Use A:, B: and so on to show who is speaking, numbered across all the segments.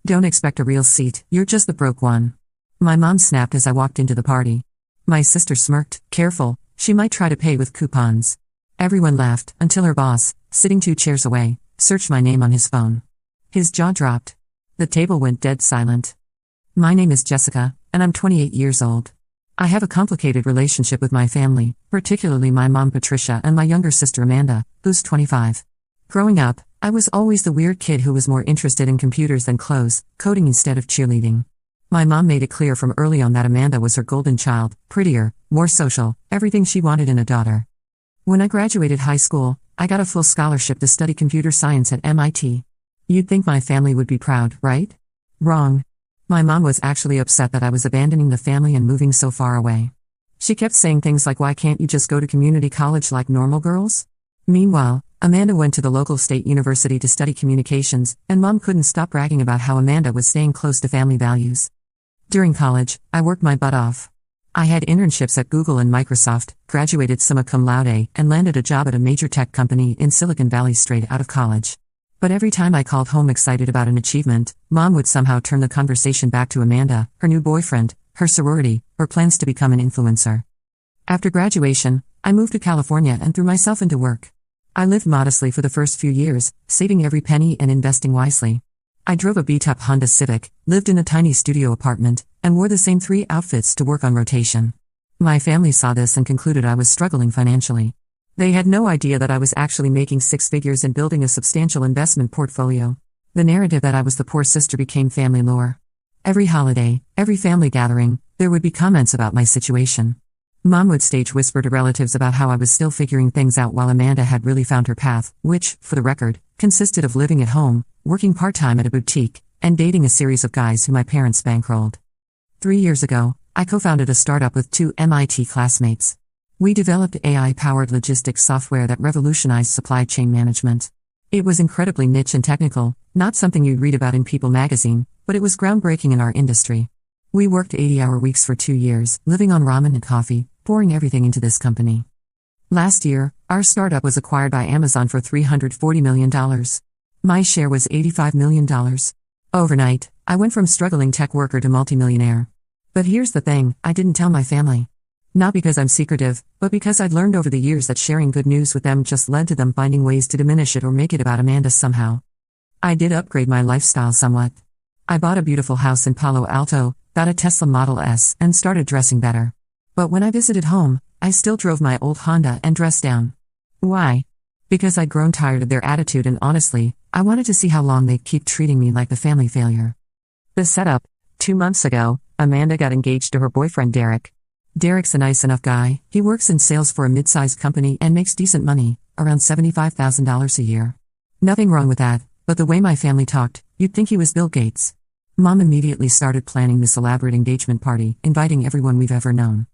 A: Don't expect a real seat, you're just the broke one. My mom snapped as I walked into the party. My sister smirked, careful, she might try to pay with coupons. Everyone laughed, until her boss, sitting 2 chairs away, searched my name on his phone. His jaw dropped. The table went dead silent. My name is Jessica, and I'm 28 years old. I have a complicated relationship with my family, particularly my mom Patricia and my younger sister Amanda, who's 25. Growing up, I was always the weird kid who was more interested in computers than clothes, coding instead of cheerleading. My mom made it clear from early on that Amanda was her golden child, prettier, more social, everything she wanted in a daughter. When I graduated high school, I got a full scholarship to study computer science at MIT. You'd think my family would be proud, right? Wrong. My mom was actually upset that I was abandoning the family and moving so far away. She kept saying things like, why can't you just go to community college like normal girls? Meanwhile, Amanda went to the local state university to study communications, and Mom couldn't stop bragging about how Amanda was staying close to family values. During college, I worked my butt off. I had internships at Google and Microsoft, graduated summa cum laude, and landed a job at a major tech company in Silicon Valley straight out of college. But every time I called home excited about an achievement, Mom would somehow turn the conversation back to Amanda, her new boyfriend, her sorority, or plans to become an influencer. After graduation, I moved to California and threw myself into work. I lived modestly for the first few years, saving every penny and investing wisely. I drove a beat-up Honda Civic, lived in a tiny studio apartment, and wore the same 3 outfits to work on rotation. My family saw this and concluded I was struggling financially. They had no idea that I was actually making 6 figures and building a substantial investment portfolio. The narrative that I was the poor sister became family lore. Every holiday, every family gathering, there would be comments about my situation. Mom would stage whisper to relatives about how I was still figuring things out while Amanda had really found her path, which, for the record, consisted of living at home, working part-time at a boutique, and dating a series of guys who my parents bankrolled. 3 years ago, I co-founded a startup with 2 MIT classmates. We developed AI-powered logistics software that revolutionized supply chain management. It was incredibly niche and technical, not something you'd read about in People magazine, but it was groundbreaking in our industry. We worked 80-hour weeks for 2 years, living on ramen and coffee, pouring everything into this company. Last year, our startup was acquired by Amazon for $340 million. My share was $85 million. Overnight, I went from struggling tech worker to multimillionaire. But here's the thing, I didn't tell my family. Not because I'm secretive, but because I'd learned over the years that sharing good news with them just led to them finding ways to diminish it or make it about Amanda somehow. I did upgrade my lifestyle somewhat. I bought a beautiful house in Palo Alto, got a Tesla Model S, and started dressing better. But when I visited home, I still drove my old Honda and dressed down. Why? Because I'd grown tired of their attitude and honestly, I wanted to see how long they'd keep treating me like the family failure. The setup: 2 months ago, Amanda got engaged to her boyfriend Derek. Derek's a nice enough guy, he works in sales for a mid-sized company and makes decent money, around $75,000 a year. Nothing wrong with that, but the way my family talked, you'd think he was Bill Gates. Mom immediately started planning this elaborate engagement party, inviting everyone we've ever known.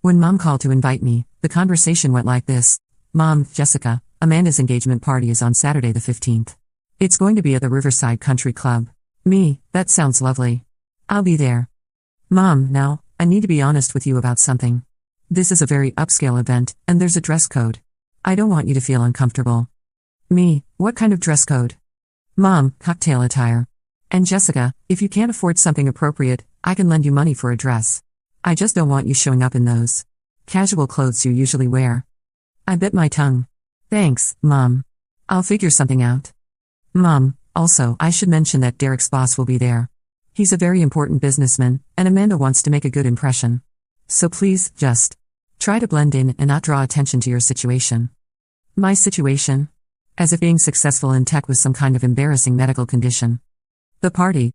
A: When Mom called to invite me, the conversation went like this: Mom, Jessica, Amanda's engagement party is on Saturday the 15th. It's going to be at the Riverside Country Club. Me, that sounds lovely. I'll be there. Mom, now, I need to be honest with you about something. This is a very upscale event, and there's a dress code. I don't want you to feel uncomfortable. Me, what kind of dress code? Mom, cocktail attire. And Jessica, if you can't afford something appropriate, I can lend you money for a dress. I just don't want you showing up in those casual clothes you usually wear. I bit my tongue. Thanks, Mom. I'll figure something out. Mom, also, I should mention that Derek's boss will be there. He's a very important businessman, and Amanda wants to make a good impression. So please, just try to blend in and not draw attention to your situation. My situation? As if being successful in tech was some kind of embarrassing medical condition. The party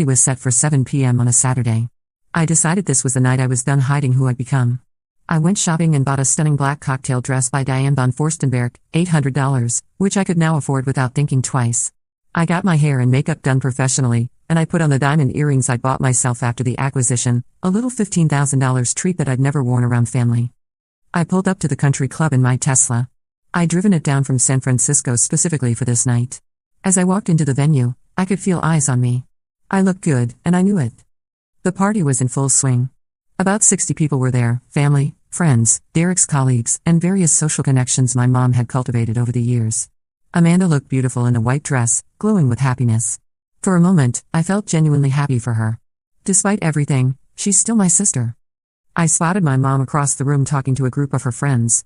A: was set for 7 p.m. on a Saturday. I decided this was the night I was done hiding who I'd become. I went shopping and bought a stunning black cocktail dress by Diane von Furstenberg, $800, which I could now afford without thinking twice. I got my hair and makeup done professionally, and I put on the diamond earrings I bought myself after the acquisition, a little $15,000 treat that I'd never worn around family. I pulled up to the country club in my Tesla. I'd driven it down from San Francisco specifically for this night. As I walked into the venue, I could feel eyes on me. I looked good, and I knew it. The party was in full swing. About 60 people were there, family, friends, Derek's colleagues, and various social connections my mom had cultivated over the years. Amanda looked beautiful in a white dress, glowing with happiness. For a moment, I felt genuinely happy for her. Despite everything, she's still my sister. I spotted my mom across the room talking to a group of her friends.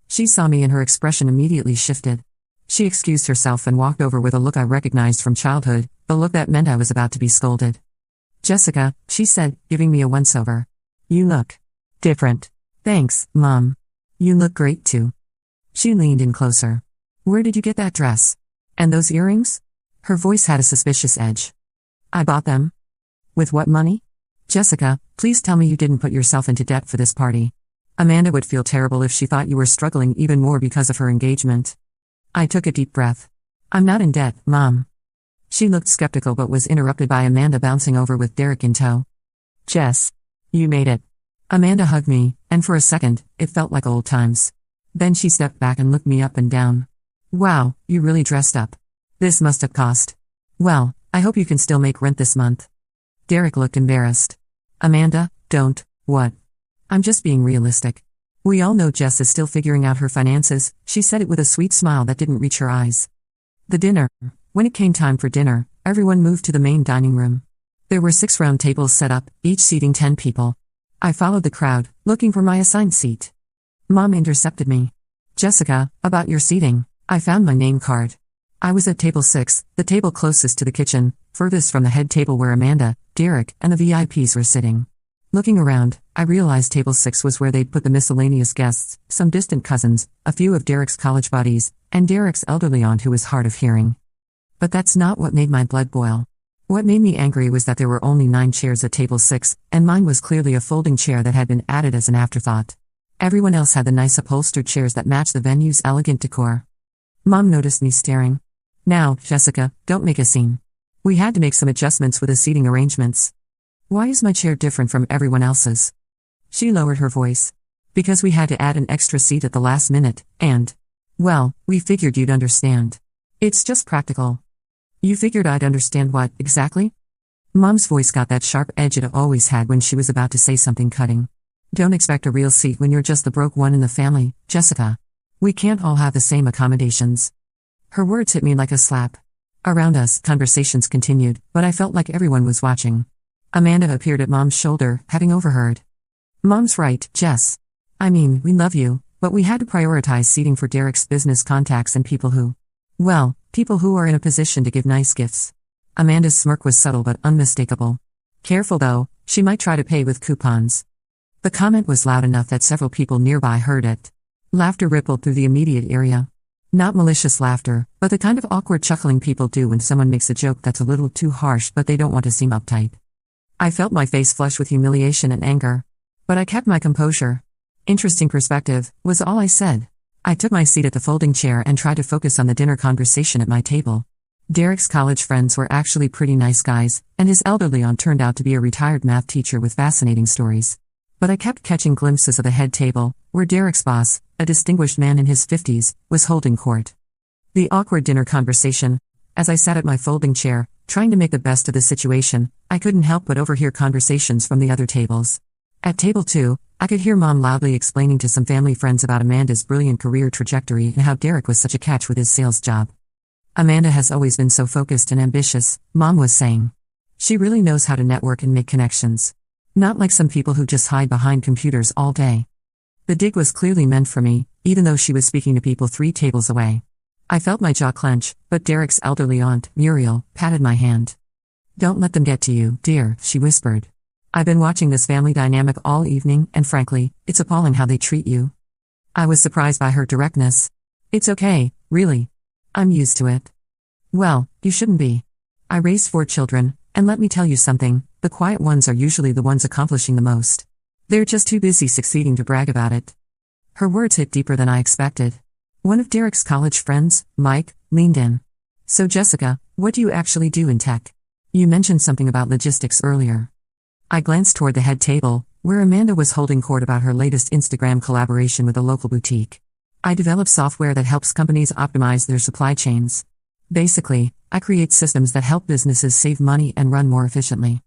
A: She saw me and her expression immediately shifted. She excused herself and walked over with a look I recognized from childhood, the look that meant I was about to be scolded. "Jessica," she said, giving me a once-over. "You look different." "Thanks, Mom. You look great too." She leaned in closer. "Where did you get that dress? And those earrings?" Her voice had a suspicious edge. "I bought them." "With what money?" "Jessica, please tell me you didn't put yourself into debt for this party. Amanda would feel terrible if she thought you were struggling even more because of her engagement." I took a deep breath. "I'm not in debt, Mom." She looked skeptical but was interrupted by Amanda bouncing over with Derek in tow. "Jess, you made it." Amanda hugged me, and for a second, it felt like old times. Then she stepped back and looked me up and down. "Wow, you really dressed up. This must have cost. Well, I hope you can still make rent this month." Derek looked embarrassed. "Amanda, don't, what?" "I'm just being realistic. We all know Jess is still figuring out her finances," she said it with a sweet smile that didn't reach her eyes. The dinner. When it came time for dinner, everyone moved to the main dining room. There were 6 round tables set up, each seating 10 people. I followed the crowd, looking for my assigned seat. Mom intercepted me. "Jessica, about your seating." I found my name card. I was at table 6, the table closest to the kitchen, furthest from the head table where Amanda, Derek, and the VIPs were sitting. Looking around, I realized table 6 was where they'd put the miscellaneous guests, some distant cousins, a few of Derek's college buddies, and Derek's elderly aunt who was hard of hearing. But that's not what made my blood boil. What made me angry was that there were only 9 chairs at table 6, and mine was clearly a folding chair that had been added as an afterthought. Everyone else had the nice upholstered chairs that matched the venue's elegant decor. Mom noticed me staring. "Now, Jessica, don't make a scene. We had to make some adjustments with the seating arrangements." "Why is my chair different from everyone else's?" She lowered her voice. "Because we had to add an extra seat at the last minute, and, well, we figured you'd understand. It's just practical." "You figured I'd understand what, exactly?" Mom's voice got that sharp edge it always had when she was about to say something cutting. "Don't expect a real seat when you're just the broke one in the family, Jessica. We can't all have the same accommodations." Her words hit me like a slap. Around us, conversations continued, but I felt like everyone was watching. Amanda appeared at Mom's shoulder, having overheard. "Mom's right, Jess. I mean, we love you, but we had to prioritize seating for Derek's business contacts and people who are in a position to give nice gifts." Amanda's smirk was subtle but unmistakable. "Careful though, she might try to pay with coupons." The comment was loud enough that several people nearby heard it. Laughter rippled through the immediate area. Not malicious laughter, but the kind of awkward chuckling people do when someone makes a joke that's a little too harsh but they don't want to seem uptight. I felt my face flush with humiliation and anger. But I kept my composure. "Interesting perspective," was all I said. I took my seat at the folding chair and tried to focus on the dinner conversation at my table. Derek's college friends were actually pretty nice guys, and his elderly aunt turned out to be a retired math teacher with fascinating stories. But I kept catching glimpses of the head table, where Derek's boss, a distinguished man in his 50s, was holding court. The awkward dinner conversation. As I sat at my folding chair, trying to make the best of the situation, I couldn't help but overhear conversations from the other tables. At table 2, I could hear Mom loudly explaining to some family friends about Amanda's brilliant career trajectory and how Derek was such a catch with his sales job. "Amanda has always been so focused and ambitious," Mom was saying. "She really knows how to network and make connections. Not like some people who just hide behind computers all day." The dig was clearly meant for me, even though she was speaking to people 3 tables away. I felt my jaw clench, but Derek's elderly aunt, Muriel, patted my hand. "Don't let them get to you, dear," she whispered. "I've been watching this family dynamic all evening, and frankly, it's appalling how they treat you." I was surprised by her directness. "It's okay, really. I'm used to it." "Well, you shouldn't be. I raised 4 children, and let me tell you something, the quiet ones are usually the ones accomplishing the most. They're just too busy succeeding to brag about it." Her words hit deeper than I expected. One of Derek's college friends, Mike, leaned in. "So Jessica, what do you actually do in tech? You mentioned something about logistics earlier." I glanced toward the head table, where Amanda was holding court about her latest Instagram collaboration with a local boutique. "I develop software that helps companies optimize their supply chains. Basically, I create systems that help businesses save money and run more efficiently."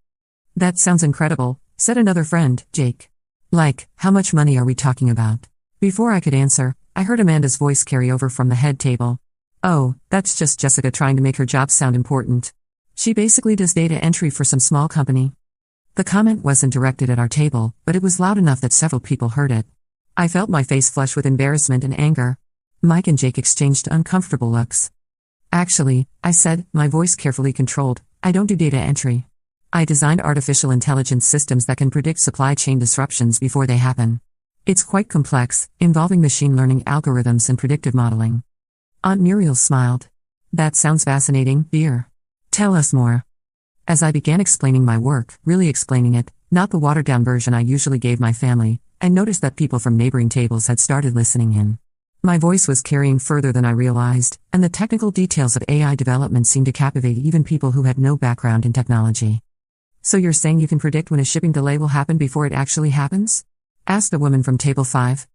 A: "That sounds incredible," said another friend, Jake. "Like, how much money are we talking about?" Before I could answer, I heard Amanda's voice carry over from the head table. "Oh, that's just Jessica trying to make her job sound important. She basically does data entry for some small company. The comment wasn't directed at our table, but it was loud enough that several people heard it. I felt my face flush with embarrassment and anger. Mike and Jake exchanged uncomfortable looks. Actually, I said, my voice carefully controlled, I don't do data entry. I designed artificial intelligence systems that can predict supply chain disruptions before they happen. It's quite complex, involving machine learning algorithms and predictive modeling. Aunt Muriel smiled. That sounds fascinating, dear. Tell us more. As I began explaining my work, really explaining it, not the watered-down version I usually gave my family, I noticed that people from neighboring tables had started listening in. My voice was carrying further than I realized, and the technical details of AI development seemed to captivate even people who had no background in technology. So you're saying you can predict when a shipping delay will happen before it actually happens? Asked a woman from table 5.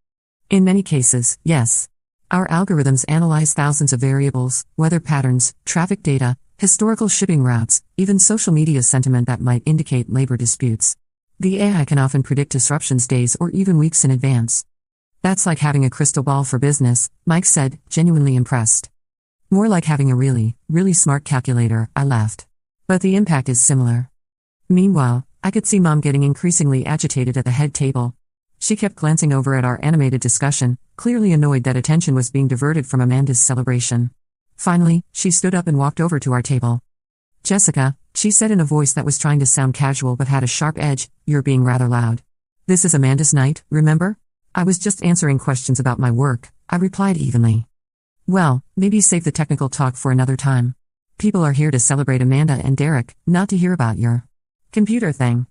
A: In many cases, yes. Our algorithms analyze thousands of variables, weather patterns, traffic data, historical shipping routes, even social media sentiment that might indicate labor disputes. The AI can often predict disruptions days or even weeks in advance. That's like having a crystal ball for business, Mike said, genuinely impressed. More like having a really, really smart calculator, I laughed. But the impact is similar. Meanwhile, I could see Mom getting increasingly agitated at the head table. She kept glancing over at our animated discussion, clearly annoyed that attention was being diverted from Amanda's celebration. Finally, she stood up and walked over to our table. Jessica, she said in a voice that was trying to sound casual but had a sharp edge, you're being rather loud. This is Amanda's night, remember? I was just answering questions about my work, I replied evenly. Well, maybe save the technical talk for another time. People are here to celebrate Amanda and Derek, not to hear about your computer thing.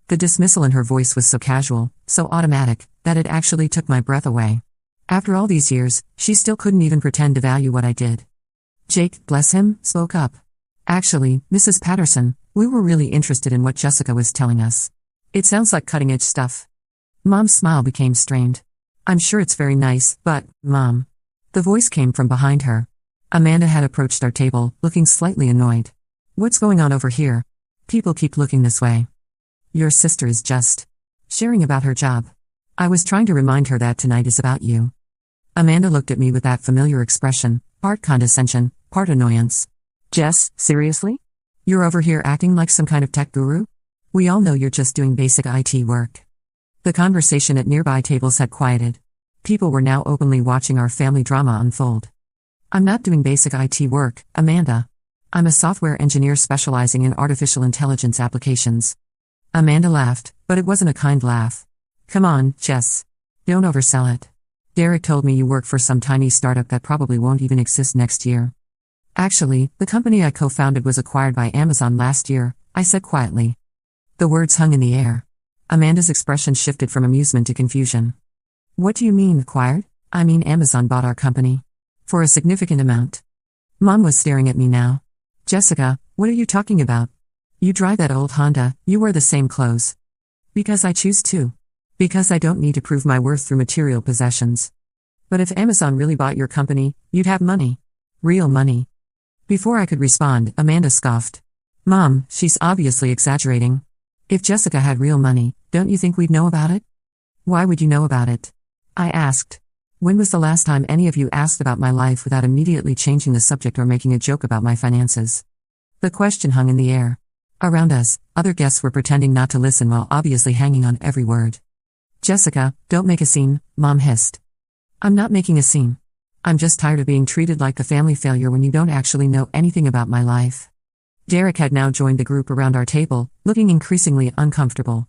A: The dismissal in her voice was so casual, so automatic, that it actually took my breath away. After all these years, she still couldn't even pretend to value what I did. Jake, bless him, spoke up. Actually, Mrs. Patterson, we were really interested in what Jessica was telling us. It sounds like cutting-edge stuff. Mom's smile became strained. I'm sure it's very nice, but, Mom. The voice came from behind her. Amanda had approached our table, looking slightly annoyed. What's going on over here? People keep looking this way. Your sister is just sharing about her job. I was trying to remind her that tonight is about you. Amanda looked at me with that familiar expression, part condescension, part annoyance. Jess, seriously? You're over here acting like some kind of tech guru? We all know you're just doing basic IT work. The conversation at nearby tables had quieted. People were now openly watching our family drama unfold. I'm not doing basic IT work, Amanda. I'm a software engineer specializing in artificial intelligence applications. Amanda laughed, but it wasn't a kind laugh. Come on, Jess. Don't oversell it. Derek told me you work for some tiny startup that probably won't even exist next year. Actually, the company I co-founded was acquired by Amazon last year, I said quietly. The words hung in the air. Amanda's expression shifted from amusement to confusion. What do you mean, acquired? I mean Amazon bought our company. For a significant amount. Mom was staring at me now. Jessica, what are you talking about? You drive that old Honda, you wear the same clothes. Because I choose to. Because I don't need to prove my worth through material possessions. But if Amazon really bought your company, you'd have money. Real money. Before I could respond, Amanda scoffed. Mom, she's obviously exaggerating. If Jessica had real money, don't you think we'd know about it? Why would you know about it? I asked. When was the last time any of you asked about my life without immediately changing the subject or making a joke about my finances? The question hung in the air. Around us, other guests were pretending not to listen while obviously hanging on every word. Jessica, don't make a scene, Mom hissed. I'm not making a scene. I'm just tired of being treated like the family failure when you don't actually know anything about my life. Derek had now joined the group around our table, looking increasingly uncomfortable.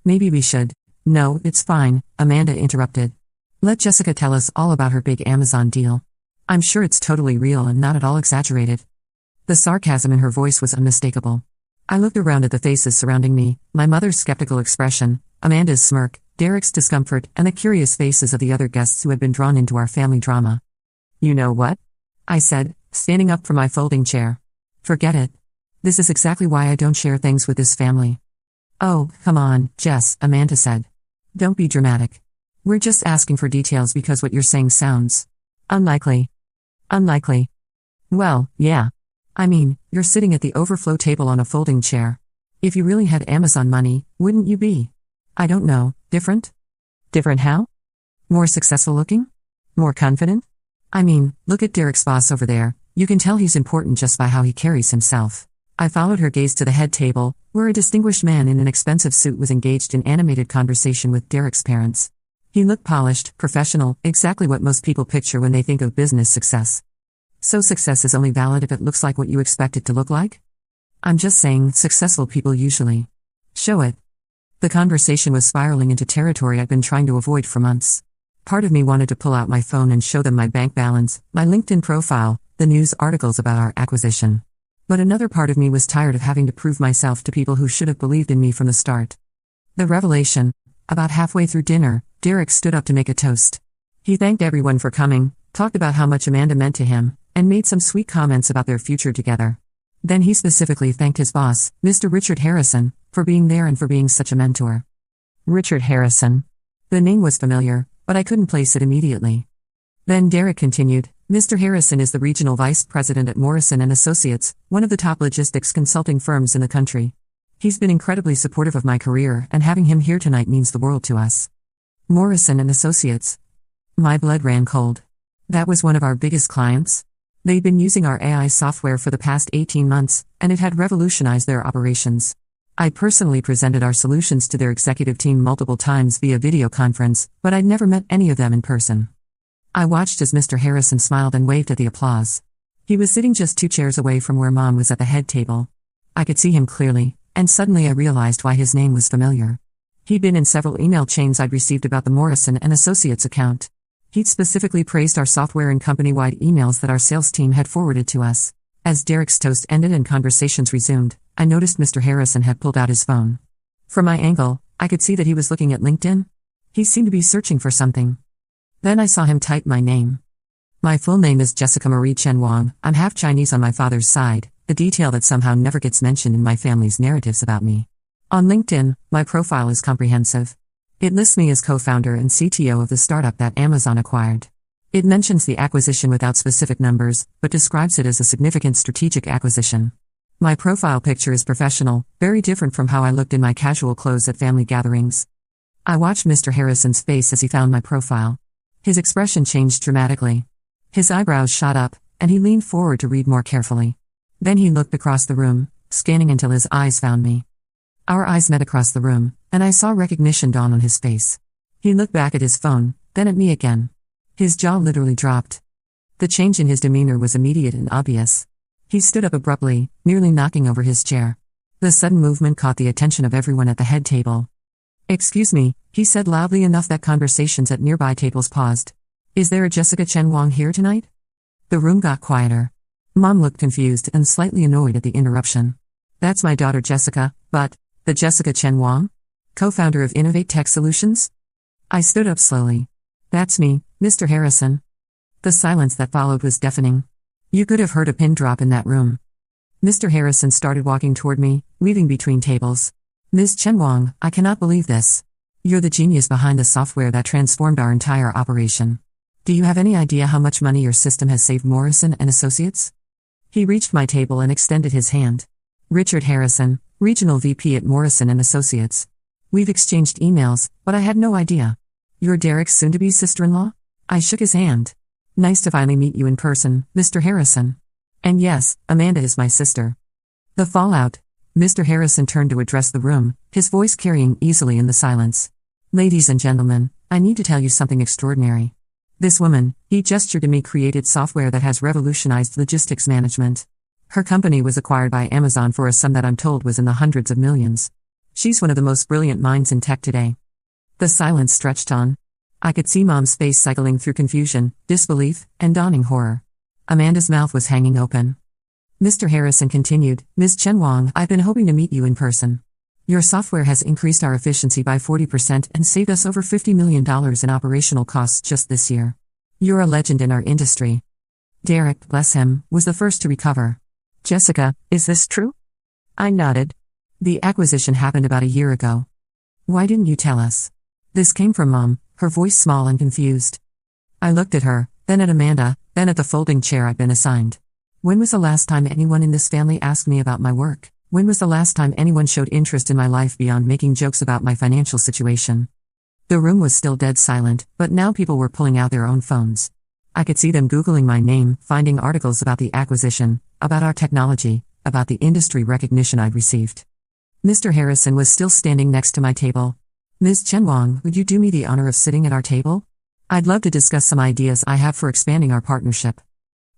A: Maybe we should. No, it's fine, Amanda interrupted. Let Jessica tell us all about her big Amazon deal. I'm sure it's totally real and not at all exaggerated. The sarcasm in her voice was unmistakable. I looked around at the faces surrounding me, my mother's skeptical expression, Amanda's smirk, Derek's discomfort, and the curious faces of the other guests who had been drawn into our family drama. You know what? I said, standing up from my folding chair. Forget it. This is exactly why I don't share things with this family. Oh, come on, Jess, Amanda said. Don't be dramatic. We're just asking for details because what you're saying sounds unlikely. Unlikely. Well, yeah. I mean, you're sitting at the overflow table on a folding chair. If you really had Amazon money, wouldn't you be? I don't know, different? Different how? More successful looking? More confident? I mean, look at Derek's boss over there, you can tell he's important just by how he carries himself. I followed her gaze to the head table, where a distinguished man in an expensive suit was engaged in animated conversation with Derek's parents. He looked polished, professional, exactly what most people picture when they think of business success. So success is only valid if it looks like what you expect it to look like? I'm just saying, successful people usually show it. The conversation was spiraling into territory I'd been trying to avoid for months. Part of me wanted to pull out my phone and show them my bank balance, my LinkedIn profile, the news articles about our acquisition. But another part of me was tired of having to prove myself to people who should have believed in me from the start. The revelation. About halfway through dinner, Derek stood up to make a toast. He thanked everyone for coming, talked about how much Amanda meant to him, and made some sweet comments about their future together. Then he specifically thanked his boss, Mr. Richard Harrison, for being there and for being such a mentor. Richard Harrison. The name was familiar, but I couldn't place it immediately. Then Derek continued, Mr. Harrison is the regional vice president at Morrison & Associates, one of the top logistics consulting firms in the country. He's been incredibly supportive of my career, and having him here tonight means the world to us. Morrison & Associates. My blood ran cold. That was one of our biggest clients. They'd been using our AI software for the past 18 months, and it had revolutionized their operations. I personally presented our solutions to their executive team multiple times via video conference, but I'd never met any of them in person. I watched as Mr. Harrison smiled and waved at the applause. He was sitting just 2 chairs away from where Mom was at the head table. I could see him clearly, and suddenly I realized why his name was familiar. He'd been in several email chains I'd received about the Morrison & Associates account. He'd specifically praised our software in company-wide emails that our sales team had forwarded to us. As Derek's toast ended and conversations resumed, I noticed Mr. Harrison had pulled out his phone. From my angle, I could see that he was looking at LinkedIn. He seemed to be searching for something. Then I saw him type my name. My full name is Jessica Marie Chen Wang. I'm half Chinese on my father's side, a detail that somehow never gets mentioned in my family's narratives about me. On LinkedIn, my profile is comprehensive. It lists me as co-founder and CTO of the startup that Amazon acquired. It mentions the acquisition without specific numbers, but describes it as a significant strategic acquisition. My profile picture is professional, very different from how I looked in my casual clothes at family gatherings. I watched Mr. Harrison's face as he found my profile. His expression changed dramatically. His eyebrows shot up, and he leaned forward to read more carefully. Then he looked across the room, scanning until his eyes found me. Our eyes met across the room, and I saw recognition dawn on his face. He looked back at his phone, then at me again. His jaw literally dropped. The change in his demeanor was immediate and obvious. He stood up abruptly, nearly knocking over his chair. The sudden movement caught the attention of everyone at the head table. Excuse me, he said loudly enough that conversations at nearby tables paused. Is there a Jessica Chen Wang here tonight? The room got quieter. Mom looked confused and slightly annoyed at the interruption. That's my daughter Jessica, but, the Jessica Chen Wang? Co-founder of Innovate Tech Solutions? I stood up slowly. That's me, Mr. Harrison. The silence that followed was deafening. You could have heard a pin drop in that room. Mr. Harrison started walking toward me, weaving between tables. Ms. Chen Wang, I cannot believe this. You're the genius behind the software that transformed our entire operation. Do you have any idea how much money your system has saved Morrison & Associates? He reached my table and extended his hand. Richard Harrison, Regional VP at Morrison & Associates. We've exchanged emails, but I had no idea. You're Derek's soon-to-be sister-in-law? I shook his hand. Nice to finally meet you in person, Mr. Harrison. And yes, Amanda is my sister. The fallout. Mr. Harrison turned to address the room, his voice carrying easily in the silence. Ladies and gentlemen, I need to tell you something extraordinary. This woman, he gestured to me, created software that has revolutionized logistics management. Her company was acquired by Amazon for a sum that I'm told was in the hundreds of millions. She's one of the most brilliant minds in tech today. The silence stretched on. I could see Mom's face cycling through confusion, disbelief, and dawning horror. Amanda's mouth was hanging open. Mr. Harrison continued, Ms. Chen Wang, I've been hoping to meet you in person. Your software has increased our efficiency by 40% and saved us over $50 million in operational costs just this year. You're a legend in our industry. Derek, bless him, was the first to recover. Jessica, is this true? I nodded. The acquisition happened about a year ago. Why didn't you tell us? This came from Mom, her voice small and confused. I looked at her, then at Amanda, then at the folding chair I'd been assigned. When was the last time anyone in this family asked me about my work? When was the last time anyone showed interest in my life beyond making jokes about my financial situation? The room was still dead silent, but now people were pulling out their own phones. I could see them Googling my name, finding articles about the acquisition, about our technology, about the industry recognition I'd received. Mr. Harrison was still standing next to my table. Ms. Chen Wang, would you do me the honor of sitting at our table? I'd love to discuss some ideas I have for expanding our partnership.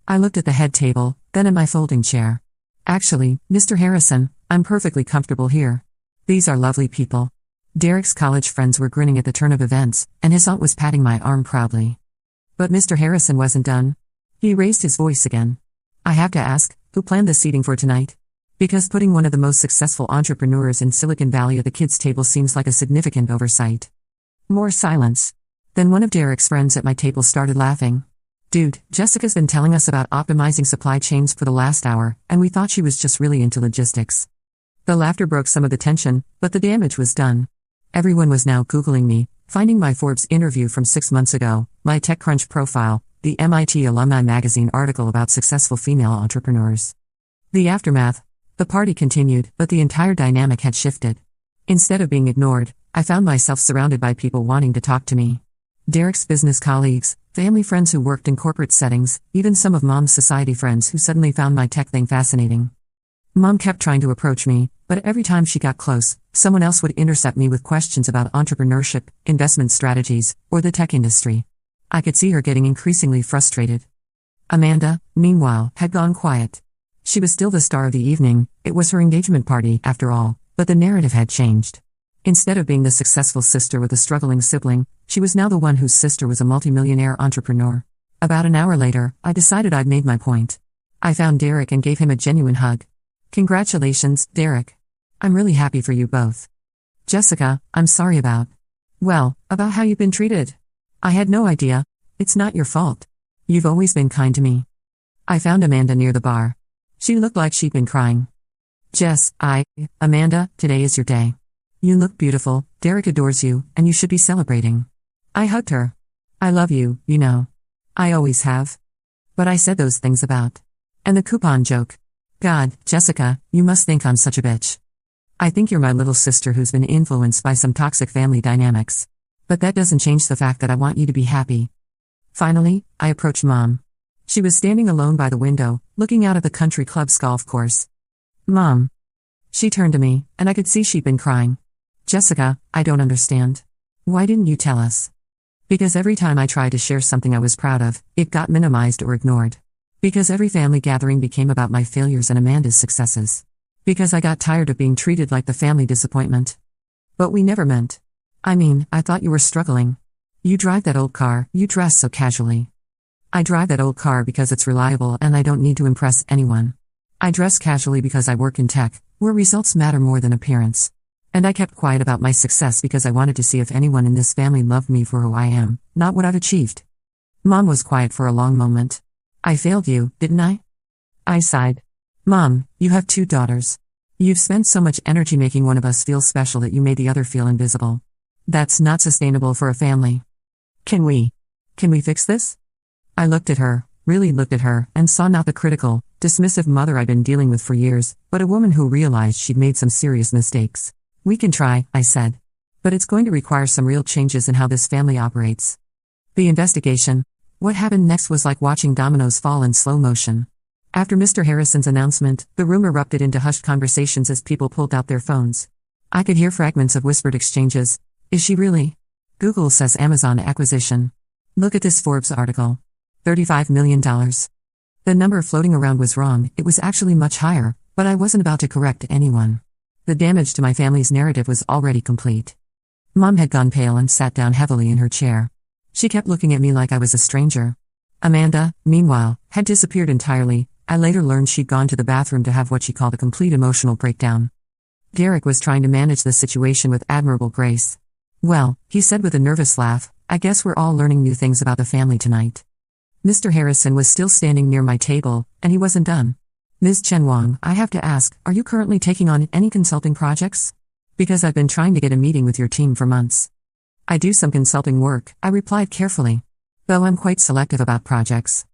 A: I looked at the head table, then at my folding chair. Actually, Mr. Harrison, I'm perfectly comfortable here. These are lovely people. Derek's college friends were grinning at the turn of events, and his aunt was patting my arm proudly. But Mr. Harrison wasn't done. He raised his voice again. I have to ask, who planned the seating for tonight? Because putting one of the most successful entrepreneurs in Silicon Valley at the kids' table seems like a significant oversight. More silence. Then one of Derek's friends at my table started laughing. Dude, Jessica's been telling us about optimizing supply chains for the last hour, and we thought she was just really into logistics. The laughter broke some of the tension, but the damage was done. Everyone was now Googling me, finding my Forbes interview from 6 months ago, my TechCrunch profile, the MIT Alumni Magazine article about successful female entrepreneurs. The aftermath. The party continued, but the entire dynamic had shifted. Instead of being ignored, I found myself surrounded by people wanting to talk to me. Derek's business colleagues, family friends who worked in corporate settings, even some of Mom's society friends who suddenly found my tech thing fascinating. Mom kept trying to approach me, but every time she got close, someone else would intercept me with questions about entrepreneurship, investment strategies, or the tech industry. I could see her getting increasingly frustrated. Amanda, meanwhile, had gone quiet. She was still the star of the evening, it was her engagement party, after all, but the narrative had changed. Instead of being the successful sister with a struggling sibling, she was now the one whose sister was a multimillionaire entrepreneur. About an hour later, I decided I'd made my point. I found Derek and gave him a genuine hug. Congratulations, Derek. I'm really happy for you both. Jessica, I'm sorry about how you've been treated. I had no idea. It's not your fault. You've always been kind to me. I found Amanda near the bar. She looked like she'd been crying. Amanda, today is your day. You look beautiful, Derek adores you, and you should be celebrating. I hugged her. I love you, you know. I always have. But I said those things about. And the coupon joke. God, Jessica, you must think I'm such a bitch. I think you're my little sister who's been influenced by some toxic family dynamics. But that doesn't change the fact that I want you to be happy. Finally, I approached Mom. She was standing alone by the window, looking out at the country club's golf course. Mom. She turned to me, and I could see she'd been crying. Jessica, I don't understand. Why didn't you tell us? Because every time I tried to share something I was proud of, it got minimized or ignored. Because every family gathering became about my failures and Amanda's successes. Because I got tired of being treated like the family disappointment. But we never meant. I thought you were struggling. You drive that old car, you dress so casually. I drive that old car because it's reliable and I don't need to impress anyone. I dress casually because I work in tech, where results matter more than appearance. And I kept quiet about my success because I wanted to see if anyone in this family loved me for who I am, not what I've achieved. Mom was quiet for a long moment. I failed you, didn't I? I sighed. Mom, you have 2 daughters. You've spent so much energy making one of us feel special that you made the other feel invisible. That's not sustainable for a family. Can we fix this? I looked at her, really looked at her, and saw not the critical, dismissive mother I'd been dealing with for years, but a woman who realized she'd made some serious mistakes. We can try, I said. But it's going to require some real changes in how this family operates. The investigation. What happened next was like watching dominoes fall in slow motion. After Mr. Harrison's announcement, the room erupted into hushed conversations as people pulled out their phones. I could hear fragments of whispered exchanges. Is she really? Google says Amazon acquisition. Look at this Forbes article. $35 million. The number floating around was wrong, it was actually much higher, but I wasn't about to correct anyone. The damage to my family's narrative was already complete. Mom had gone pale and sat down heavily in her chair. She kept looking at me like I was a stranger. Amanda, meanwhile, had disappeared entirely. I later learned she'd gone to the bathroom to have what she called a complete emotional breakdown. Derek was trying to manage the situation with admirable grace. Well, he said with a nervous laugh, I guess we're all learning new things about the family tonight. Mr. Harrison was still standing near my table, and he wasn't done. Ms. Chen Wang, I have to ask, are you currently taking on any consulting projects? Because I've been trying to get a meeting with your team for months. I do some consulting work, I replied carefully. Though I'm quite selective about projects.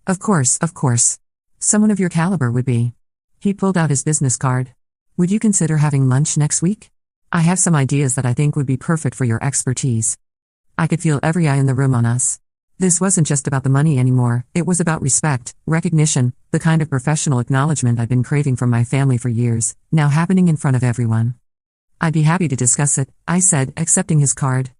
A: Of course. Someone of your caliber would be. He pulled out his business card. Would you consider having lunch next week? I have some ideas that I think would be perfect for your expertise. I could feel every eye in the room on us. This wasn't just about the money anymore, it was about respect, recognition, the kind of professional acknowledgement I'd been craving from my family for years, now happening in front of everyone. I'd be happy to discuss it, I said, accepting his card.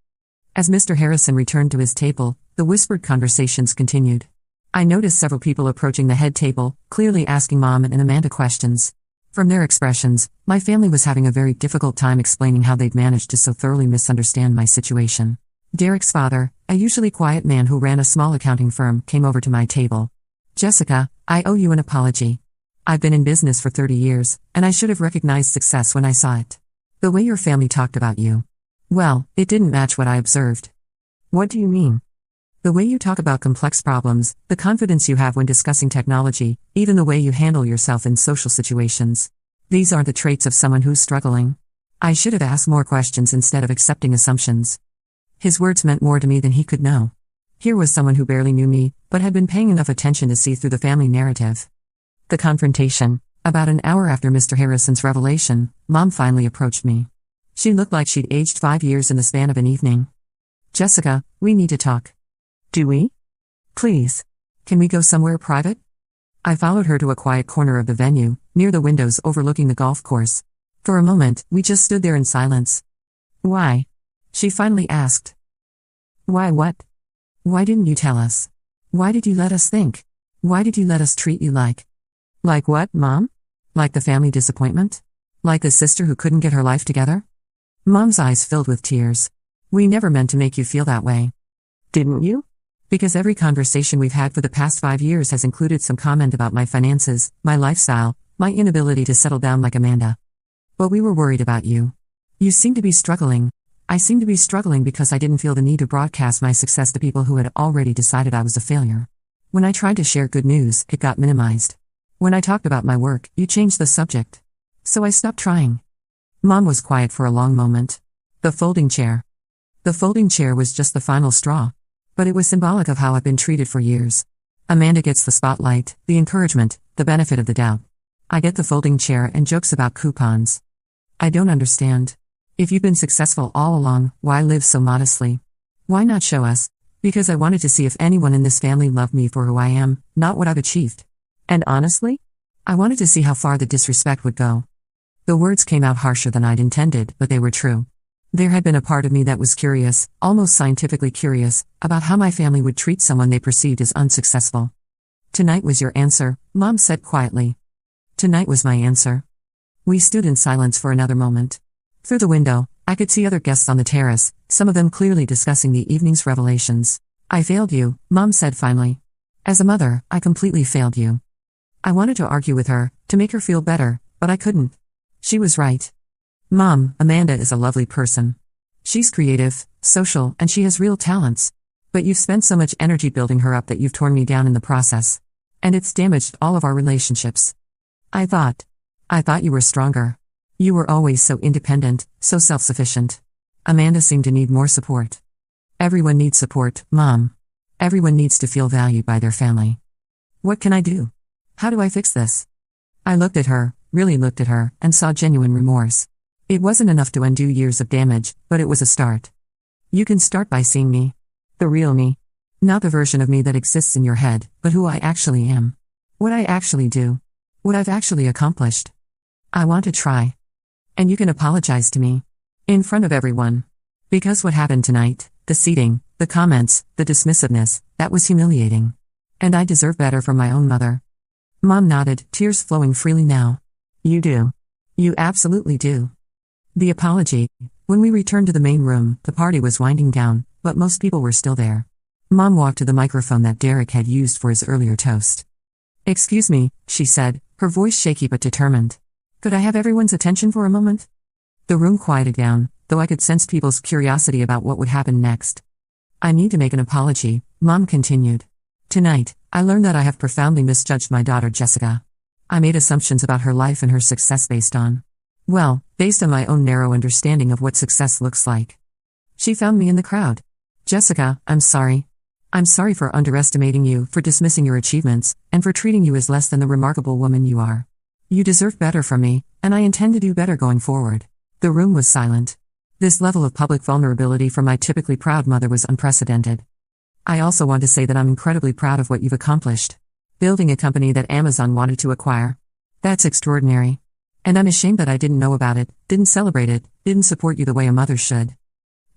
A: As Mr. Harrison returned to his table, the whispered conversations continued. I noticed several people approaching the head table, clearly asking Mom and Amanda questions. From their expressions, my family was having a very difficult time explaining how they'd managed to so thoroughly misunderstand my situation. Derek's father, a usually quiet man who ran a small accounting firm, came over to my table. Jessica, I owe you an apology. I've been in business for 30 years, and I should have recognized success when I saw it. The way your family talked about you. Well, it didn't match what I observed. What do you mean? The way you talk about complex problems, the confidence you have when discussing technology, even the way you handle yourself in social situations. These aren't the traits of someone who's struggling. I should have asked more questions instead of accepting assumptions. His words meant more to me than he could know. Here was someone who barely knew me, but had been paying enough attention to see through the family narrative. The confrontation. About an hour after Mr. Harrison's revelation, Mom finally approached me. She looked like she'd aged 5 years in the span of an evening. Jessica, we need to talk. Do we? Please. Can we go somewhere private? I followed her to a quiet corner of the venue, near the windows overlooking the golf course. For a moment, we just stood there in silence. Why? She finally asked. Why what? Why didn't you tell us? Why did you let us think? Why did you let us treat you like? Like what, Mom? Like the family disappointment? Like the sister who couldn't get her life together? Mom's eyes filled with tears. We never meant to make you feel that way. Didn't you? Because every conversation we've had for the past 5 years has included some comment about my finances, my lifestyle, my inability to settle down like Amanda. But we were worried about you. You seem to be struggling. I seem to be struggling because I didn't feel the need to broadcast my success to people who had already decided I was a failure. When I tried to share good news, it got minimized. When I talked about my work, you changed the subject. So I stopped trying. Mom was quiet for a long moment. The folding chair. The folding chair was just the final straw. But it was symbolic of how I've been treated for years. Amanda gets the spotlight, the encouragement, the benefit of the doubt. I get the folding chair and jokes about coupons. I don't understand. If you've been successful all along, why live so modestly? Why not show us? Because I wanted to see if anyone in this family loved me for who I am, not what I've achieved. And honestly, I wanted to see how far the disrespect would go. The words came out harsher than I'd intended, but they were true. There had been a part of me that was curious, almost scientifically curious, about how my family would treat someone they perceived as unsuccessful. Tonight was your answer, Mom said quietly. Tonight was my answer. We stood in silence for another moment. Through the window, I could see other guests on the terrace, some of them clearly discussing the evening's revelations. I failed you, Mom said finally. As a mother, I completely failed you. I wanted to argue with her, to make her feel better, but I couldn't. She was right. Mom, Amanda is a lovely person. She's creative, social, and she has real talents. But you've spent so much energy building her up that you've torn me down in the process. And it's damaged all of our relationships. I thought you were stronger. You were always so independent, so self-sufficient. Amanda seemed to need more support. Everyone needs support, Mom. Everyone needs to feel valued by their family. What can I do? How do I fix this? I looked at her, really looked at her, and saw genuine remorse. It wasn't enough to undo years of damage, but it was a start. You can start by seeing me. The real me. Not the version of me that exists in your head, but who I actually am. What I actually do. What I've actually accomplished. I want to try. And you can apologize to me. In front of everyone. Because what happened tonight, the seating, the comments, the dismissiveness, that was humiliating. And I deserve better from my own mother. Mom nodded, tears flowing freely now. You do. You absolutely do. The apology. When we returned to the main room, the party was winding down, but most people were still there. Mom walked to the microphone that Derek had used for his earlier toast. Excuse me, she said, her voice shaky but determined. Could I have everyone's attention for a moment? The room quieted down, though I could sense people's curiosity about what would happen next. I need to make an apology, Mom continued. Tonight, I learned that I have profoundly misjudged my daughter Jessica. I made assumptions about her life and her success based on my own narrow understanding of what success looks like. She found me in the crowd. Jessica, I'm sorry. I'm sorry for underestimating you, for dismissing your achievements, and for treating you as less than the remarkable woman you are. You deserve better from me, and I intend to do better going forward. The room was silent. This level of public vulnerability from my typically proud mother was unprecedented. I also want to say that I'm incredibly proud of what you've accomplished. Building a company that Amazon wanted to acquire. That's extraordinary. And I'm ashamed that I didn't know about it, didn't celebrate it, didn't support you the way a mother should.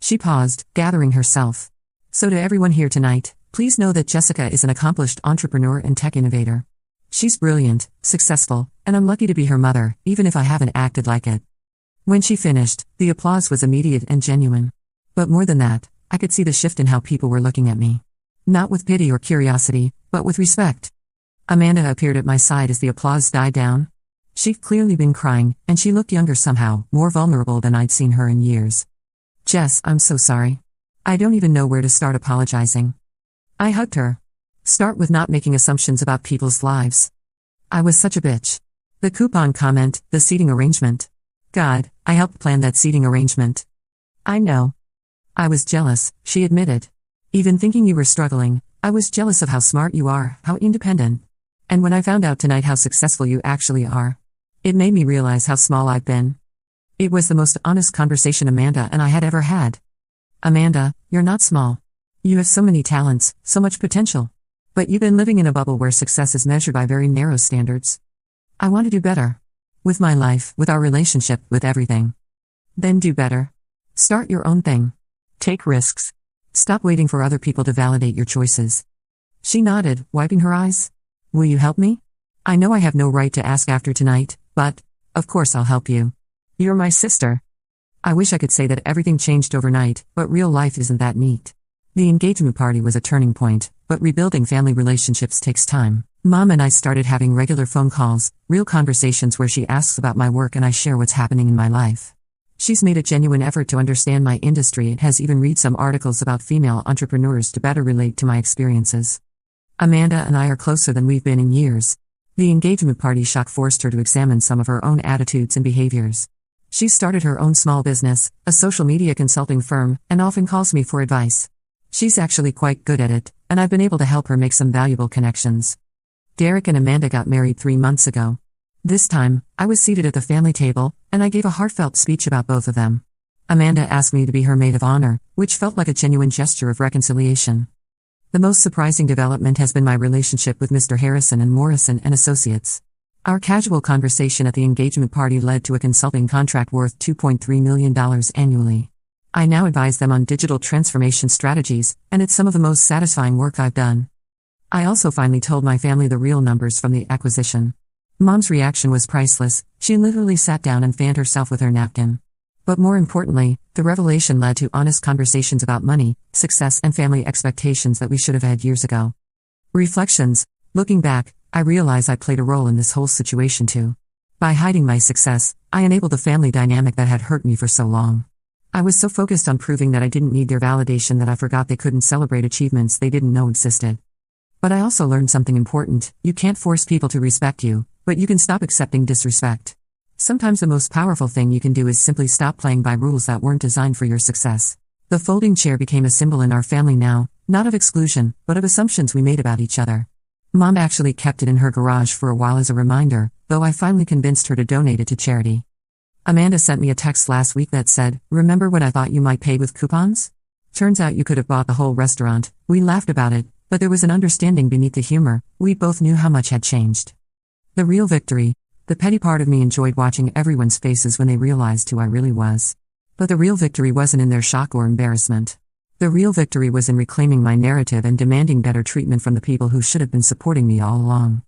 A: She paused, gathering herself. So to everyone here tonight, please know that Jessica is an accomplished entrepreneur and tech innovator. She's brilliant, successful, and I'm lucky to be her mother, even if I haven't acted like it. When she finished, the applause was immediate and genuine. But more than that, I could see the shift in how people were looking at me. Not with pity or curiosity, but with respect. Amanda appeared at my side as the applause died down. She'd clearly been crying, and she looked younger somehow, more vulnerable than I'd seen her in years. Jess, I'm so sorry. I don't even know where to start apologizing. I hugged her. Start with not making assumptions about people's lives. I was such a bitch. The coupon comment, the seating arrangement. God, I helped plan that seating arrangement. I know. I was jealous, she admitted. Even thinking you were struggling, I was jealous of how smart you are, how independent. And when I found out tonight how successful you actually are, it made me realize how small I've been. It was the most honest conversation Amanda and I had ever had. Amanda, you're not small. You have so many talents, so much potential. But you've been living in a bubble where success is measured by very narrow standards. I want to do better. With my life, with our relationship, with everything. Then do better. Start your own thing. Take risks. Stop waiting for other people to validate your choices. She nodded, wiping her eyes. Will you help me? I know I have no right to ask after tonight, but, of course I'll help you. You're my sister. I wish I could say that everything changed overnight, but real life isn't that neat. The engagement party was a turning point, but rebuilding family relationships takes time. Mom and I started having regular phone calls, real conversations where she asks about my work and I share what's happening in my life. She's made a genuine effort to understand my industry and has even read some articles about female entrepreneurs to better relate to my experiences. Amanda and I are closer than we've been in years. The engagement party shock forced her to examine some of her own attitudes and behaviors. She started her own small business, a social media consulting firm, and often calls me for advice. She's actually quite good at it, and I've been able to help her make some valuable connections. Derek and Amanda got married 3 months ago. This time, I was seated at the family table, and I gave a heartfelt speech about both of them. Amanda asked me to be her maid of honor, which felt like a genuine gesture of reconciliation. The most surprising development has been my relationship with Mr. Harrison and Morrison and Associates. Our casual conversation at the engagement party led to a consulting contract worth $2.3 million annually. I now advise them on digital transformation strategies, and it's some of the most satisfying work I've done. I also finally told my family the real numbers from the acquisition. Mom's reaction was priceless. She literally sat down and fanned herself with her napkin. But more importantly, the revelation led to honest conversations about money, success, and family expectations that we should have had years ago. Reflections. Looking back, I realize I played a role in this whole situation too. By hiding my success, I enabled the family dynamic that had hurt me for so long. I was so focused on proving that I didn't need their validation that I forgot they couldn't celebrate achievements they didn't know existed. But I also learned something important. You can't force people to respect you, but you can stop accepting disrespect. Sometimes the most powerful thing you can do is simply stop playing by rules that weren't designed for your success. The folding chair became a symbol in our family now, not of exclusion, but of assumptions we made about each other. Mom actually kept it in her garage for a while as a reminder, though I finally convinced her to donate it to charity. Amanda sent me a text last week that said, "Remember when I thought you might pay with coupons? Turns out you could have bought the whole restaurant." We laughed about it, but there was an understanding beneath the humor. We both knew how much had changed. The real victory. The petty part of me enjoyed watching everyone's faces when they realized who I really was. But the real victory wasn't in their shock or embarrassment. The real victory was in reclaiming my narrative and demanding better treatment from the people who should have been supporting me all along.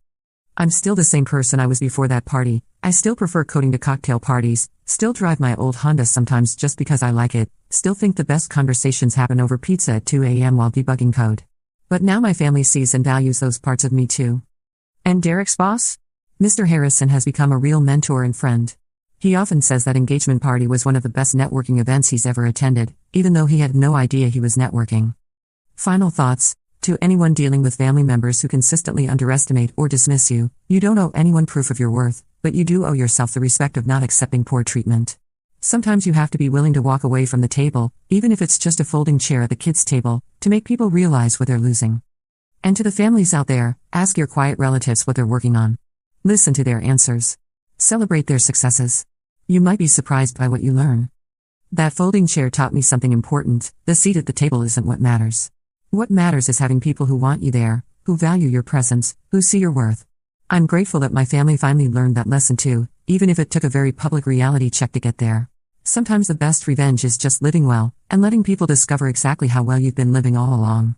A: I'm still the same person I was before that party. I still prefer coding to cocktail parties, still drive my old Honda sometimes just because I like it, still think the best conversations happen over pizza at 2 a.m. while debugging code. But now my family sees and values those parts of me too. And Derek's boss? Mr. Harrison has become a real mentor and friend. He often says that engagement party was one of the best networking events he's ever attended, even though he had no idea he was networking. Final thoughts. To anyone dealing with family members who consistently underestimate or dismiss you, you don't owe anyone proof of your worth, but you do owe yourself the respect of not accepting poor treatment. Sometimes you have to be willing to walk away from the table, even if it's just a folding chair at the kids' table, to make people realize what they're losing. And to the families out there, ask your quiet relatives what they're working on. Listen to their answers. Celebrate their successes. You might be surprised by what you learn. That folding chair taught me something important. The seat at the table isn't what matters. What matters is having people who want you there, who value your presence, who see your worth. I'm grateful that my family finally learned that lesson too, even if it took a very public reality check to get there. Sometimes the best revenge is just living well, and letting people discover exactly how well you've been living all along.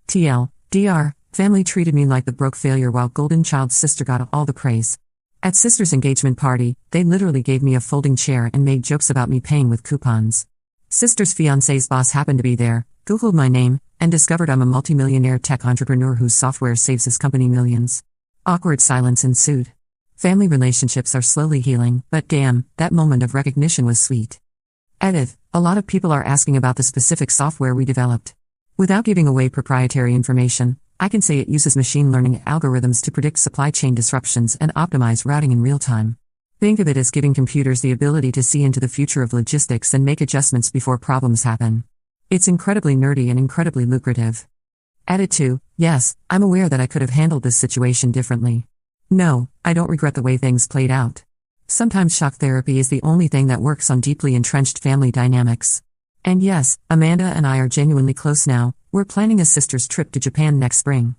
A: TLDR, family treated me like the broke failure while golden child's sister got all the praise. At sister's engagement party, they literally gave me a folding chair and made jokes about me paying with coupons. Sister's fiancé's boss happened to be there, Googled my name, and discovered I'm a multimillionaire tech entrepreneur whose software saves his company millions. Awkward silence ensued. Family relationships are slowly healing, but damn, that moment of recognition was sweet. Edit. A lot of people are asking about the specific software we developed. Without giving away proprietary information, I can say it uses machine learning algorithms to predict supply chain disruptions and optimize routing in real time. Think of it as giving computers the ability to see into the future of logistics and make adjustments before problems happen. It's incredibly nerdy and incredibly lucrative. Edit 2. Yes, I'm aware that I could have handled this situation differently. No, I don't regret the way things played out. Sometimes shock therapy is the only thing that works on deeply entrenched family dynamics. And yes, Amanda and I are genuinely close now. We're planning a sister's trip to Japan next spring.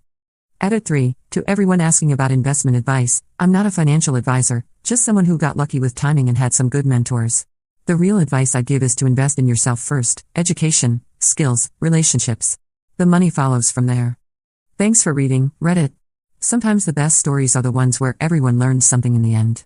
A: Edit 3. To everyone asking about investment advice, I'm not a financial advisor, just someone who got lucky with timing and had some good mentors. The real advice I give is to invest in yourself first: education, skills, relationships. The money follows from there. Thanks for reading, Reddit. Sometimes the best stories are the ones where everyone learns something in the end.